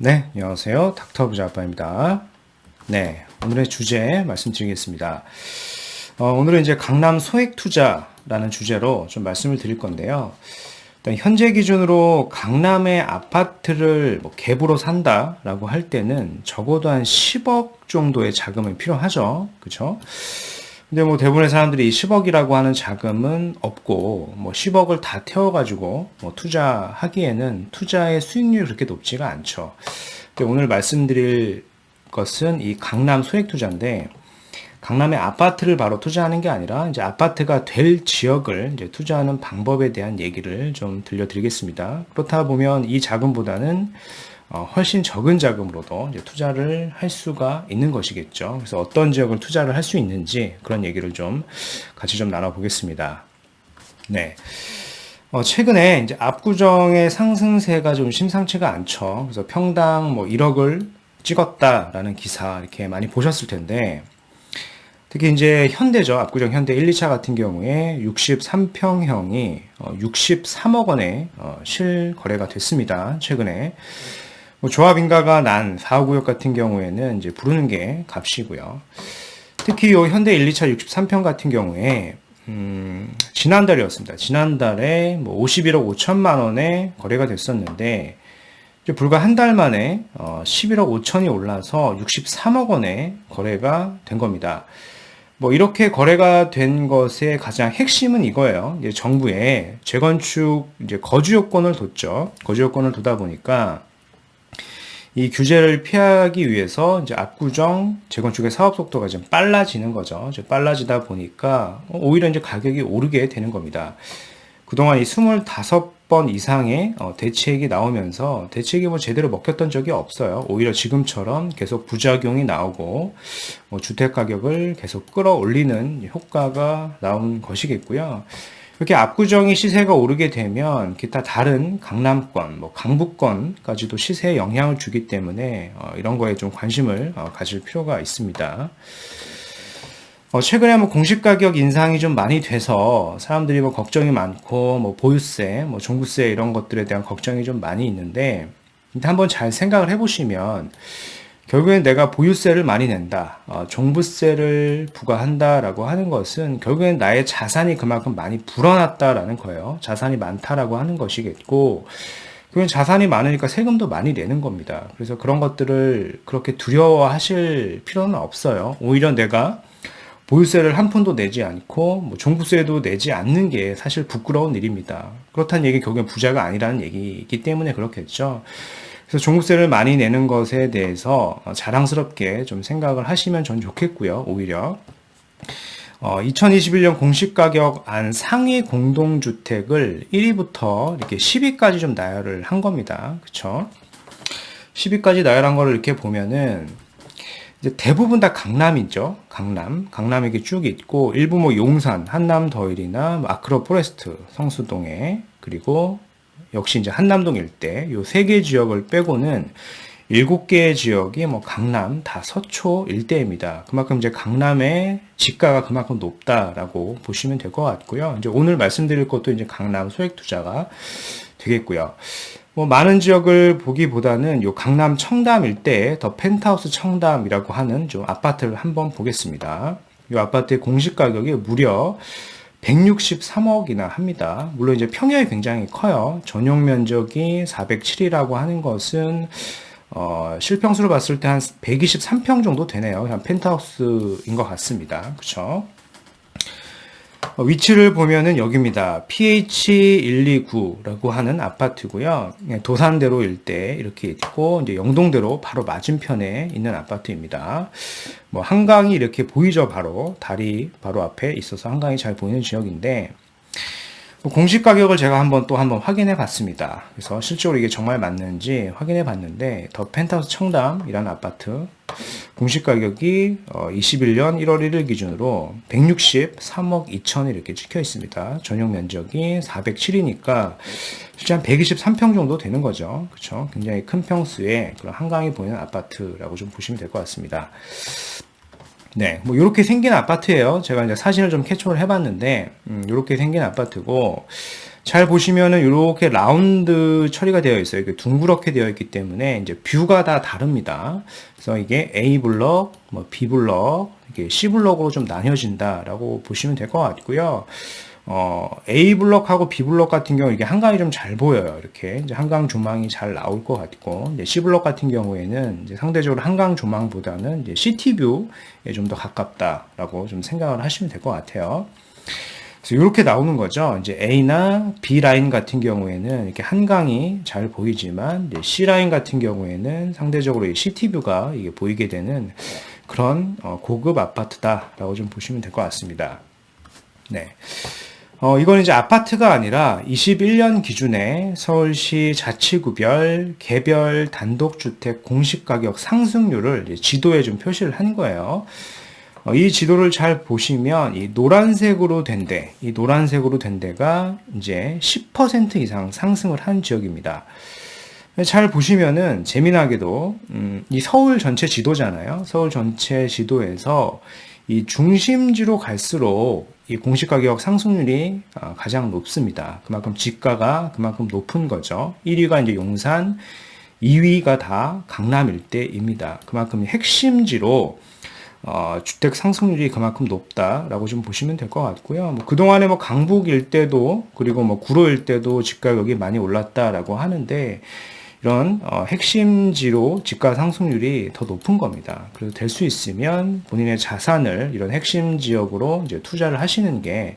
네, 안녕하세요. 닥터 부자 아빠입니다. 네, 오늘의 주제 말씀드리겠습니다. 오늘은 이제 강남 소액 투자라는 주제로 좀 말씀을 드릴 건데요. 일단 현재 기준으로 강남의 아파트를 뭐 갭으로 산다라고 할 때는 적어도 한 10억 정도의 자금이 필요하죠. 그렇죠? 근데 뭐 대부분의 사람들이 이 10억이라고 하는 자금은 없고 뭐 10억을 다 태워가지고 뭐 투자하기에는 투자의 수익률이 그렇게 높지가 않죠. 근데 오늘 말씀드릴 것은 이 강남 소액 투자인데 강남의 아파트를 바로 투자하는 게 아니라 이제 아파트가 될 지역을 이제 투자하는 방법에 대한 얘기를 좀 들려드리겠습니다. 그렇다 보면 이 자금보다는 훨씬 적은 자금으로도 이제 투자를 할 수가 있는 것이겠죠. 그래서 어떤 지역을 투자를 할 수 있는지 그런 얘기를 좀 같이 좀 나눠보겠습니다. 네. 최근에 이제 압구정의 상승세가 좀 심상치가 않죠. 그래서 평당 뭐 1억을 찍었다라는 기사 이렇게 많이 보셨을 텐데, 특히 이제 현대죠. 압구정 현대 1, 2차 같은 경우에 63평형이 63억 원에 실거래가 됐습니다. 최근에. 뭐 조합인가가 난 4, 5구역 같은 경우에는 이제 부르는 게 값이고요. 특히 요 현대 1, 2차 63평 같은 경우에 지난달이었습니다. 지난달에 뭐 51억 5천만 원에 거래가 됐었는데 불과 한 달 만에 11억 5천이 올라서 63억 원에 거래가 된 겁니다. 뭐 이렇게 거래가 된 것의 가장 핵심은 이거예요. 이제 정부에 재건축 이제 거주 요건을 뒀죠. 거주 요건을 두다 보니까 이 규제를 피하기 위해서 이제 압구정 재건축의 사업 속도가 좀 빨라지는 거죠. 빨라지다 보니까 오히려 이제 가격이 오르게 되는 겁니다. 그동안 이 25번 이상의 대책이 나오면서 대책이 뭐 제대로 먹혔던 적이 없어요. 오히려 지금처럼 계속 부작용이 나오고 뭐 주택 가격을 계속 끌어올리는 효과가 나온 것이겠고요. 이렇게 압구정이 시세가 오르게 되면 기타 다른 강남권, 뭐 강북권까지도 시세에 영향을 주기 때문에 이런 거에 좀 관심을 가질 필요가 있습니다. 최근에 뭐 공시 가격 인상이 좀 많이 돼서 사람들이 뭐 걱정이 많고 뭐 보유세, 뭐 종부세 이런 것들에 대한 걱정이 좀 많이 있는데 한번 잘 생각을 해보시면 결국엔 내가 보유세를 많이 낸다, 종부세를 부과한다라고 하는 것은 결국엔 나의 자산이 그만큼 많이 불어났다라는 거예요. 자산이 많다라고 하는 것이겠고, 그건 자산이 많으니까 세금도 많이 내는 겁니다. 그래서 그런 것들을 그렇게 두려워하실 필요는 없어요. 오히려 내가 보유세를 한 푼도 내지 않고 뭐 종부세도 내지 않는 게 사실 부끄러운 일입니다. 그렇다는 얘기 결국엔 부자가 아니라는 얘기이기 때문에 그렇겠죠. 그래서 종부세를 많이 내는 것에 대해서 자랑스럽게 좀 생각을 하시면 전 좋겠고요. 오히려 2021년 공시가격 안 상위 공동주택을 1위부터 이렇게 10위까지 좀 나열을 한 겁니다. 그쵸? 10위까지 나열한 거를 이렇게 보면은 이제 대부분 다 강남이죠. 강남 이게 쭉 있고 일부 뭐 용산, 한남더일이나 뭐 아크로포레스트, 성수동에 그리고 역시 이제 한남동 일대 요 세 개 지역을 빼고는 7개의 지역이 뭐 강남 다 서초 일대입니다. 그만큼 이제 강남의 지가가 그만큼 높다라고 보시면 될 것 같고요. 이제 오늘 말씀드릴 것도 이제 강남 소액 투자가 되겠고요. 뭐 많은 지역을 보기보다는 요 강남 청담 일대에 더 펜트하우스 청담이라고 하는 좀 아파트를 한번 보겠습니다. 이 아파트의 공시 가격이 무려 163억이나 합니다. 물론 이제 평형이 굉장히 커요. 전용 면적이 407이라고 하는 것은 실평수로 봤을 때 한 123평 정도 되네요. 그냥 펜트하우스인 것 같습니다. 그렇죠? 위치를 보면은 여기입니다. PH129라고 하는 아파트고요. 도산대로 일대 이렇게 있고 이제 영동대로 바로 맞은편에 있는 아파트입니다. 뭐 한강이 이렇게 보이죠. 바로 다리 바로 앞에 있어서 한강이 잘 보이는 지역인데 공시 가격을 제가 한번 확인해 봤습니다. 그래서 실제로 이게 정말 맞는지 확인해 봤는데 더 펜트하우스 청담이라는 아파트 공시 가격이 21년 1월 1일 기준으로 163억 2천이 이렇게 찍혀 있습니다. 전용 면적이 407이니까 실제 한 123평 정도 되는 거죠. 그렇죠? 굉장히 큰 평수에 그런 한강이 보이는 아파트라고 좀 보시면 될 것 같습니다. 네, 뭐 이렇게 생긴 아파트예요. 제가 이제 사진을 좀 캡처를 해봤는데 이렇게 생긴 아파트고 잘 보시면은 이렇게 라운드 처리가 되어 있어요. 이게 둥그렇게 되어 있기 때문에 이제 뷰가 다 다릅니다. 그래서 이게 A 블럭, 뭐 B 블럭, 이게 C 블럭으로 좀 나뉘어진다라고 보시면 될 것 같고요. A 블럭하고 B 블럭 같은 경우 이게 한강이 좀 잘 보여요. 이렇게 이제 한강 조망이 잘 나올 것 같고, 이제 C 블럭 같은 경우에는 이제 상대적으로 한강 조망보다는 이제 시티 뷰에 좀 더 가깝다라고 좀 생각을 하시면 될 것 같아요. 그래서 이렇게 나오는 거죠. 이제 A나 B 라인 같은 경우에는 이렇게 한강이 잘 보이지만, 이제 C 라인 같은 경우에는 상대적으로 이 시티 뷰가 이게 보이게 되는 그런 고급 아파트다라고 좀 보시면 될 것 같습니다. 네. 이건 이제 아파트가 아니라 21년 기준에 서울시 자치구별 개별 단독주택 공시가격 상승률을 지도에 좀 표시를 한 거예요. 이 지도를 잘 보시면 이 노란색으로 된 데가 이제 10% 이상 상승을 한 지역입니다. 잘 보시면은 재미나게도 이 서울 전체 지도잖아요. 서울 전체 지도에서 이 중심지로 갈수록 이 공시가격 상승률이 가장 높습니다. 그만큼 지가가 그만큼 높은 거죠. 1위가 이제 용산, 2위가 다 강남 일대입니다. 그만큼 핵심지로 주택 상승률이 그만큼 높다라고 좀 보시면 될 것 같고요. 뭐 그동안에 뭐 강북 일대도 그리고 뭐 구로 일대도 집가격이 많이 올랐다라고 하는데 이런 핵심지로 집가 상승률이 더 높은 겁니다. 그래서 될 수 있으면 본인의 자산을 이런 핵심 지역으로 이제 투자를 하시는 게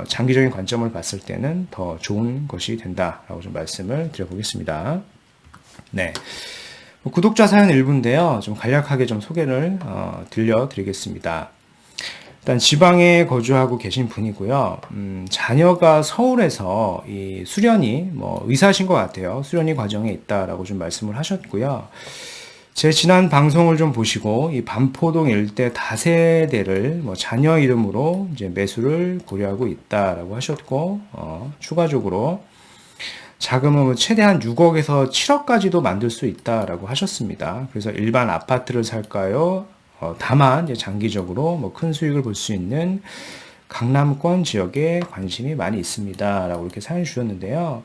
장기적인 관점을 봤을 때는 더 좋은 것이 된다라고 좀 말씀을 드려보겠습니다. 네. 구독자 사연 일부인데요. 좀 간략하게 좀 소개를 들려드리겠습니다. 일단 지방에 거주하고 계신 분이고요. 자녀가 서울에서 이 수련이 의사신 것 같아요. 수련이 과정에 있다라고 좀 말씀을 하셨고요. 제 지난 방송을 좀 보시고 이 반포동 일대 다세대를 자녀 이름으로 이제 매수를 고려하고 있다라고 하셨고, 추가적으로 자금은 최대한 6억에서 7억까지도 만들 수 있다라고 하셨습니다. 그래서 일반 아파트를 살까요? 다만 이제 장기적으로 큰 수익을 볼 수 있는 강남권 지역에 관심이 많이 있습니다라고 이렇게 사연 주셨는데요.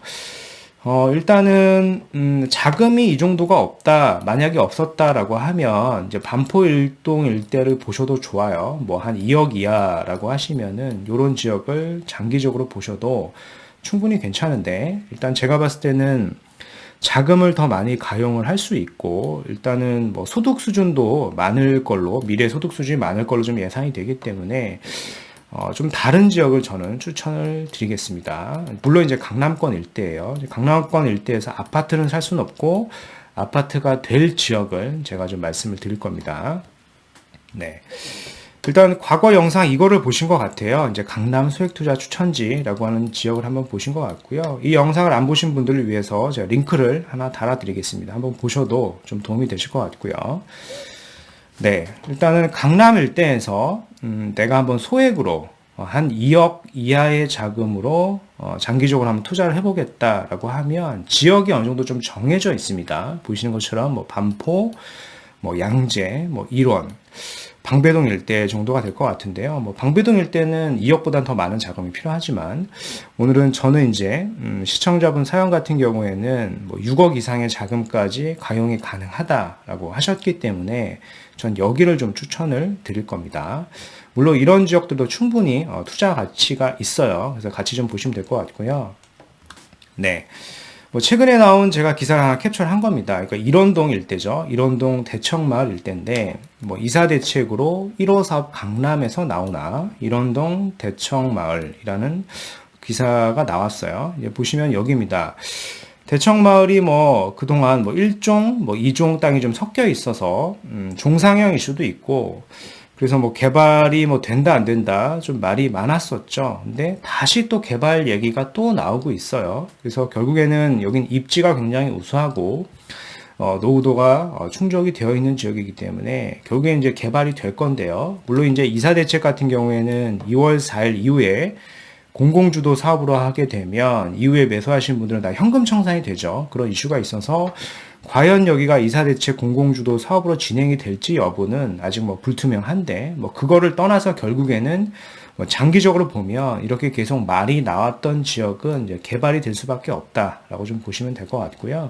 일단은 자금이 이 정도가 없다, 만약에 없었다라고 하면 이제 반포 일동 일대를 보셔도 좋아요. 뭐 한 2억 이하라고 하시면은 요런 지역을 장기적으로 보셔도 충분히 괜찮은데, 일단 제가 봤을 때는 자금을 더 많이 가용을 할 수 있고, 일단은 뭐 소득 수준도 많을 걸로, 미래 소득 수준이 많을 걸로 좀 예상이 되기 때문에 좀 다른 지역을 저는 추천을 드리겠습니다. 물론 이제 강남권 일대예요. 강남권 일대에서 아파트는 살 수는 없고 아파트가 될 지역을 제가 좀 말씀을 드릴 겁니다. 네. 일단 과거 영상 이거를 보신 것 같아요. 이제 강남 소액투자 추천지라고 하는 지역을 한번 보신 것 같고요. 이 영상을 안 보신 분들을 위해서 제가 링크를 하나 달아드리겠습니다. 한번 보셔도 좀 도움이 되실 것 같고요. 네, 일단은 강남 일대에서 내가 한번 소액으로 한 2억 이하의 자금으로 장기적으로 한번 투자를 해보겠다라고 하면 지역이 어느 정도 좀 정해져 있습니다. 보시는 것처럼 뭐 반포, 뭐 양재, 뭐 일원, 방배동 일대 정도가 될 것 같은데요. 뭐 방배동 일대는 2억보단 더 많은 자금이 필요하지만, 오늘은 저는 이제 시청자분 사연 같은 경우에는 뭐 6억 이상의 자금까지 가용이 가능하다라고 하셨기 때문에 전 여기를 좀 추천을 드릴 겁니다. 물론 이런 지역들도 충분히 투자 가치가 있어요. 그래서 같이 좀 보시면 될 것 같고요. 네. 뭐 최근에 나온 제가 기사를 하나 캡처를 한 겁니다. 그러니까 일원동 일대죠. 일원동 대청마을 일대인데, 뭐 이사 대책으로 1호 사업 강남에서 나오나 일원동 대청마을이라는 기사가 나왔어요. 이제 보시면 여기입니다. 대청마을이 뭐 그동안 뭐 1종, 뭐 2종 땅이 좀 섞여 있어서 종상형 이슈도 있고, 그래서 뭐 개발이 뭐 된다 안 된다 좀 말이 많았었죠. 근데 다시 또 개발 얘기가 또 나오고 있어요. 그래서 결국에는 여긴 입지가 굉장히 우수하고 노후도가 충족이 되어 있는 지역이기 때문에 결국에 이제 개발이 될 건데요. 물론 이제 이사 대책 같은 경우에는 2월 4일 이후에 공공주도 사업으로 하게 되면 이후에 매수하신 분들은 다 현금 청산이 되죠. 그런 이슈가 있어서 과연 여기가 이사대책 공공주도 사업으로 진행이 될지 여부는 아직 뭐 불투명한데, 뭐 그거를 떠나서 결국에는 뭐 장기적으로 보면 이렇게 계속 말이 나왔던 지역은 이제 개발이 될 수밖에 없다라고 좀 보시면 될 것 같고요.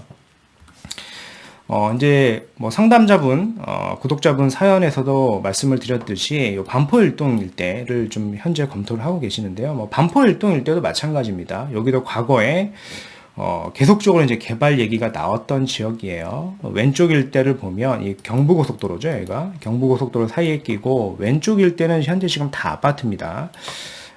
이제 뭐 상담자분, 구독자분 사연에서도 말씀을 드렸듯이 요 반포 일동 일대를 좀 현재 검토를 하고 계시는데요. 뭐 반포 일동 일대도 마찬가지입니다. 여기도 과거에 계속적으로 이제 개발 얘기가 나왔던 지역이에요. 왼쪽 일대를 보면 이 경부고속도로죠, 여기가. 경부고속도로 사이에 끼고 왼쪽 일대는 현재 지금 다 아파트입니다.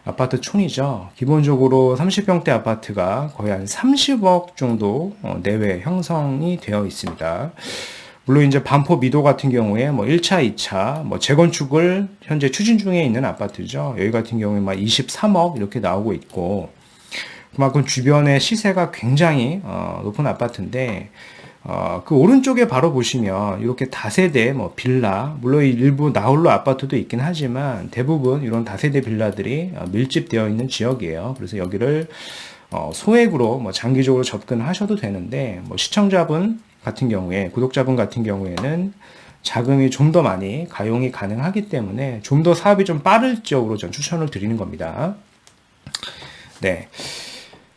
아파트 촌이죠. 기본적으로 30평대 아파트가 거의 한 30억 정도 내외 형성이 되어 있습니다. 물론 이제 반포 미도 같은 경우에 뭐 1차, 2차 뭐 재건축을 현재 추진 중에 있는 아파트죠. 여기 같은 경우에 막 23억 이렇게 나오고 있고, 그만큼 주변의 시세가 굉장히 높은 아파트인데, 그 오른쪽에 바로 보시면 이렇게 다세대 뭐 빌라, 물론 일부 나홀로 아파트도 있긴 하지만 대부분 이런 다세대 빌라들이 밀집되어 있는 지역이에요. 그래서 여기를 소액으로 뭐 장기적으로 접근하셔도 되는데, 뭐 시청자분 같은 경우에, 구독자분 같은 경우에는 자금이 좀 더 많이 가용이 가능하기 때문에 좀 더 사업이 좀 빠를 지역으로 전 추천을 드리는 겁니다. 네.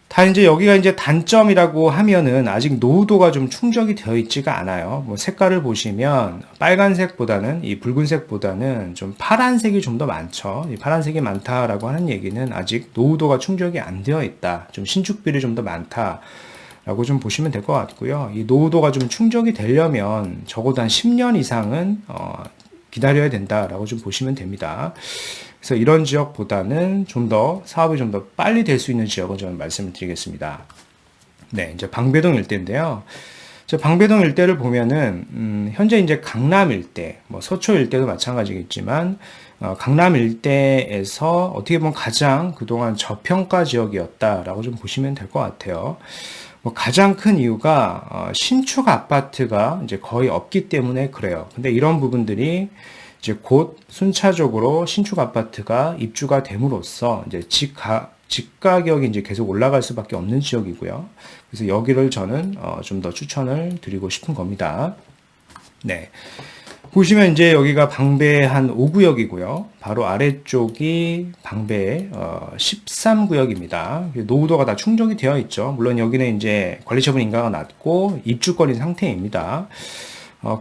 다 이제 여기가 이제 단점이라고 하면은 아직 노후도가 좀 충족이 되어 있지가 않아요. 뭐 색깔을 보시면 빨간색보다는 이 붉은색보다는 좀 파란색이 좀 더 많죠. 이 파란색이 많다라고 하는 얘기는 아직 노후도가 충족이 안 되어 있다. 좀 신축비율이 좀 더 많다라고 좀 보시면 될 것 같고요. 이 노후도가 좀 충족이 되려면 적어도 한 10년 이상은 기다려야 된다라고 좀 보시면 됩니다. 그래서 이런 지역보다는 좀 더 사업이 좀 더 빨리 될 수 있는 지역을 저는 말씀을 드리겠습니다. 네, 이제 방배동 일대인데요. 방배동 일대를 보면은 현재 이제 강남 일대, 뭐 서초 일대도 마찬가지겠지만 강남 일대에서 어떻게 보면 가장 그동안 저평가 지역이었다라고 좀 보시면 될 것 같아요. 뭐 가장 큰 이유가 신축 아파트가 이제 거의 없기 때문에 그래요. 근데 이런 부분들이 이제 곧 순차적으로 신축 아파트가 입주가 됨으로써 이제 집 가격이 이제 계속 올라갈 수밖에 없는 지역이고요. 그래서 여기를 저는 좀 더 추천을 드리고 싶은 겁니다. 네. 보시면 이제 여기가 방배 한 5구역이고요. 바로 아래쪽이 방배 13구역입니다. 노후도가 다 충족이 되어 있죠. 물론 여기는 이제 관리처분 인가가 났고 입주권인 상태입니다.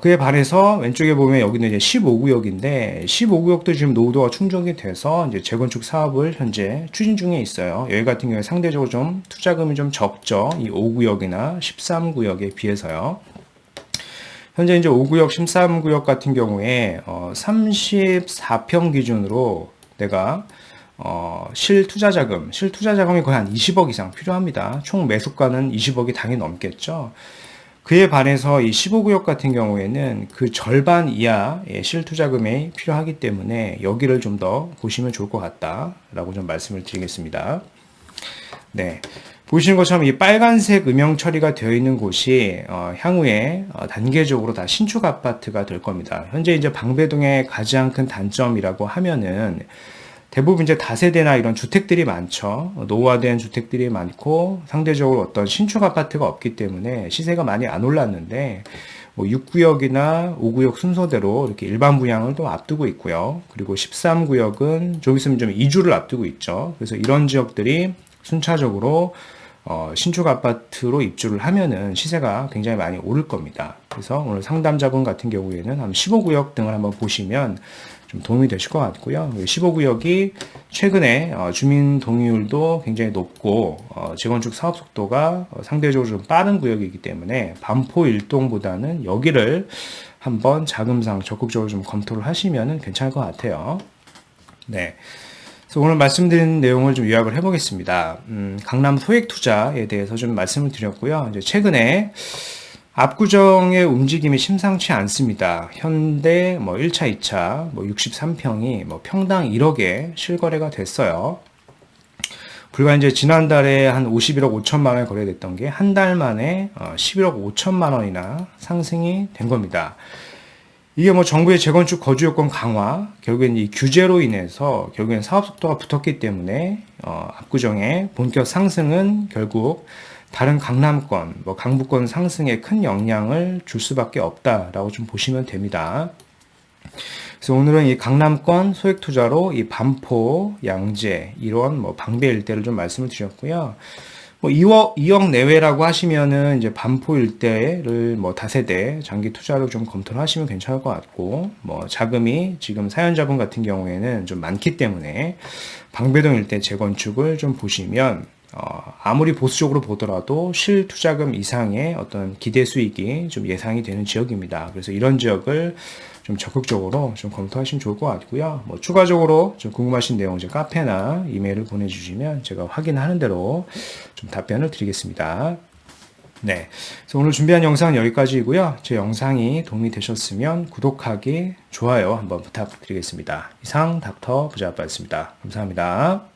그에 반해서 왼쪽에 보면 여기는 이제 15구역인데 15구역도 지금 노후도가 충족이 돼서 이제 재건축 사업을 현재 추진 중에 있어요. 여기 같은 경우에 상대적으로 좀 투자금이 좀 적죠. 이 5구역이나 13구역에 비해서요. 현재 이제 5구역, 13구역 같은 경우에 34평 기준으로 내가 실투자자금이 거의 한 20억 이상 필요합니다. 총 매수가는 20억이 당연히 넘겠죠. 그에 반해서 이 15구역 같은 경우에는 그 절반 이하의 실투자금이 필요하기 때문에 여기를 좀 더 보시면 좋을 것 같다라고 좀 말씀을 드리겠습니다. 네. 보시는 것처럼 이 빨간색 음영 처리가 되어 있는 곳이 향후에 단계적으로 다 신축 아파트가 될 겁니다. 현재 이제 방배동의 가장 큰 단점이라고 하면은 대부분 이제 다세대나 이런 주택들이 많죠. 노후화된 주택들이 많고 상대적으로 어떤 신축 아파트가 없기 때문에 시세가 많이 안 올랐는데 뭐 6구역이나 5구역 순서대로 이렇게 일반 분양을 또 앞두고 있고요. 그리고 13구역은 좀 있으면 좀 이주를 앞두고 있죠. 그래서 이런 지역들이 순차적으로 신축 아파트로 입주를 하면은 시세가 굉장히 많이 오를 겁니다. 그래서 오늘 상담자분 같은 경우에는 한 15구역 등을 한번 보시면 좀 도움이 되실 것 같고요. 15구역이 최근에 주민 동의율도 굉장히 높고 재건축 사업 속도가 상대적으로 좀 빠른 구역이기 때문에 반포 일동보다는 여기를 한번 자금상 적극적으로 좀 검토를 하시면 괜찮을 것 같아요. 네. 그래서 오늘 말씀드린 내용을 좀 요약을 해보겠습니다. 강남 소액 투자에 대해서 좀 말씀을 드렸고요. 이제 최근에 압구정의 움직임이 심상치 않습니다. 현대 뭐 1차, 2차 뭐 63평이 뭐 평당 1억에 실거래가 됐어요. 불과 이제 지난달에 한 51억 5천만 원에 거래됐던 게 한 달 만에 11억 5천만 원이나 상승이 된 겁니다. 이게 뭐 정부의 재건축 거주 요건 강화, 결국엔 이 규제로 인해서 결국엔 사업 속도가 붙었기 때문에 압구정의 본격 상승은 결국 다른 강남권, 뭐 강북권 상승에 큰 영향을 줄 수밖에 없다라고 좀 보시면 됩니다. 그래서 오늘은 이 강남권 소액 투자로 이 반포, 양재, 이런 뭐 방배 일대를 좀 말씀을 드렸고요. 뭐 2억 내외라고 하시면은 이제 반포 일대를 뭐 다세대 장기 투자로 좀 검토를 하시면 괜찮을 것 같고, 뭐 자금이 지금 사연자분 같은 경우에는 좀 많기 때문에 방배동 일대 재건축을 좀 보시면 아무리 보수적으로 보더라도 실투자금 이상의 어떤 기대 수익이 좀 예상이 되는 지역입니다. 그래서 이런 지역을 좀 적극적으로 좀 검토하시면 좋을 것 같고요. 뭐 추가적으로 좀 궁금하신 내용 이제 카페나 이메일을 보내주시면 제가 확인하는 대로 좀 답변을 드리겠습니다. 네. 그래서 오늘 준비한 영상은 여기까지이고요. 제 영상이 도움이 되셨으면 구독하기, 좋아요 한번 부탁드리겠습니다. 이상 닥터 부자아빠였습니다. 감사합니다.